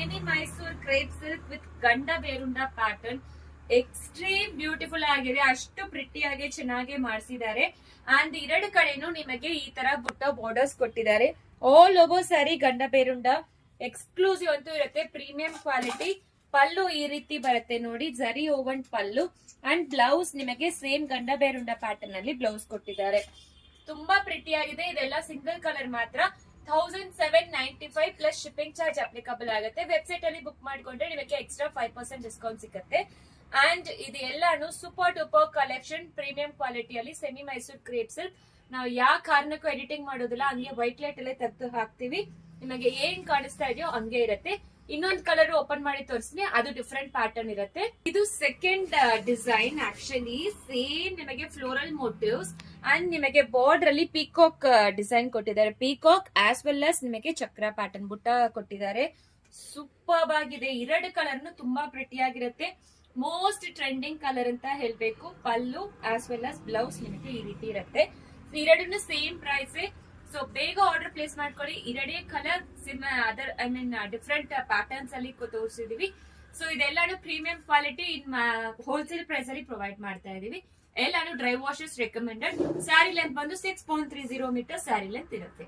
Semi Mysore crepe silk with ಗಂಡ ಬೇರುಂಡ pattern. Extreme beautiful ಆಗಿದೆ, ಅಷ್ಟು ಪ್ರಿಟಿ ಆಗಿ ಚೆನ್ನಾಗಿ ಮಾಡಿಸಿದ್ದಾರೆ. ಅಂಡ್ ಎರಡು ಕಡೆನೂ ನಿಮಗೆ ಈ ತರ ಬುಟ್ಟ ಬಾರ್ಡರ್ಸ್ ಕೊಟ್ಟಿದ್ದಾರೆ. ಆಲ್ ಓವರ್ ಸ್ಯಾರಿ ಗಂಡ ಬೇರುಂಡ ಎಕ್ಸ್ಕ್ಲೂಸಿವ್ ಅಂತೂ ಇರುತ್ತೆ, ಪ್ರೀಮಿಯಂ ಕ್ವಾಲಿಟಿ. ಪಲ್ಲು ಈ ರೀತಿ ಬರುತ್ತೆ ನೋಡಿ, ಜರಿ ಓವನ್ ಪಲ್ಲು. ಅಂಡ್ ಬ್ಲೌಸ್ ನಿಮಗೆ ಸೇಮ್ ಗಂಡ ಬೇರುಂಡ ಪ್ಯಾಟರ್ನ್ ಅಲ್ಲಿ ಬ್ಲೌಸ್ ಕೊಟ್ಟಿದ್ದಾರೆ. ತುಂಬಾ ಪ್ರಿಟಿ ಆಗಿದೆ. ಇದೆಲ್ಲ ಸಿಂಗಲ್ ಕಲರ್ ಮಾತ್ರ 1795 ಪ್ಲಸ್ ಶಿಪ್ಪಿಂಗ್ ಚಾರ್ಜ್ ಅಪ್ಲಿಕಬಲ್ ಆಗುತ್ತೆ. ವೆಬ್ಸೈಟ್ ಅಲ್ಲಿ ಬುಕ್ ಮಾಡ್ಕೊಂಡ್ರೆ ನಿಮಗೆ ಎಕ್ಸ್ಟ್ರಾ 5% ಡಿಸ್ಕೌಂಟ್ ಸಿಗುತ್ತೆ. ಅಂಡ್ ಇದು ಎಲ್ಲಾನು ಸೂಪರ್ ಡೂಪರ್ ಕಲೆಕ್ಷನ್, ಪ್ರೀಮಿಯಂ ಕ್ವಾಲಿಟಿಯಲ್ಲಿ ಸೆಮಿ ಮೈಸೂರ್ ಕ್ರೇಪ್ ಸಿಲ್ಕ್. ನಾವು ಯಾವ ಕಾರಣಕ್ಕೂ ಎಡಿಟಿಂಗ್ ಮಾಡೋದಿಲ್ಲ, ಹಂಗೆ ವೈಟ್ ಲೈಟ್ ಅಲ್ಲೇ ತೆಗೆದು ಹಾಕ್ತಿವಿ. ನಿಮಗೆ ಏನ್ ಕಾಣಿಸ್ತಾ ಇದೆಯೋ ಹಂಗೆ ಇರುತ್ತೆ. ಇನ್ನೊಂದು ಕಲರ್ ಓಪನ್ ಮಾಡಿ ತೋರಿಸ್ತೀನಿ, ಅದು ಡಿಫ್ರೆಂಟ್ ಪ್ಯಾಟರ್ನ್ ಇರುತ್ತೆ. ಇದು ಸೆಕೆಂಡ್ ಡಿಸೈನ್. ಆಕ್ಚುಲಿ ಸೇಮ್ ನಿಮಗೆ ಫ್ಲೋರಲ್ ಮೋಟಿವ್ಸ್ ಅಂಡ್ ನಿಮಗೆ ಬಾರ್ಡರ್ ಅಲ್ಲಿ ಪೀಕಾಕ್ ಡಿಸೈನ್ ಕೊಟ್ಟಿದ್ದಾರೆ. ಪೀಕಾಕ್ ಆಸ್ ವೆಲ್ ಆಸ್ ನಿಮಗೆ ಚಕ್ರ ಪ್ಯಾಟರ್ನ್ ಬುಟ್ಟ ಕೊಟ್ಟಿದ್ದಾರೆ. ಸೂಪರ್ ಆಗಿದೆ. ಎರಡು ಕಲರ್ ತುಂಬಾ ಪ್ರಿಟಿ ಆಗಿರುತ್ತೆ. ಮೋಸ್ಟ್ ಟ್ರೆಂಡಿಂಗ್ ಕಲರ್ ಅಂತ ಹೇಳ್ಬೇಕು. Pallu as well as blouse ನಿಮಗೆ ಈ ರೀತಿ ಇರುತ್ತೆ. ಎರಡನ್ನು ಸೇಮ್ ಪ್ರೈಸ್. ಸೊ ಬೇಗ ಆರ್ಡರ್ ಪ್ಲೇಸ್ ಮಾಡ್ಕೊಳ್ಳಿ. ಎರಡೇ ಕಲರ್ ಅದರ್ ಡಿಫ್ರೆಂಟ್ ಪ್ಯಾಟರ್ನ್ಸ್ ಅಲ್ಲಿ ತೋರಿಸಿದೀವಿ. ಸೊ ಇದೆಲ್ಲಾನು premium quality in wholesale price ಅಲ್ಲಿ ಪ್ರೊವೈಡ್ ಮಾಡ್ತಾ ಇದೀವಿ. ಎಲ್ಲಾನು dry washes recommended. Sari length ಬಂದು 6.30 ಮೀಟರ್ ಸ್ಯಾರಿ ಲೆಂತ್ ಇರುತ್ತೆ.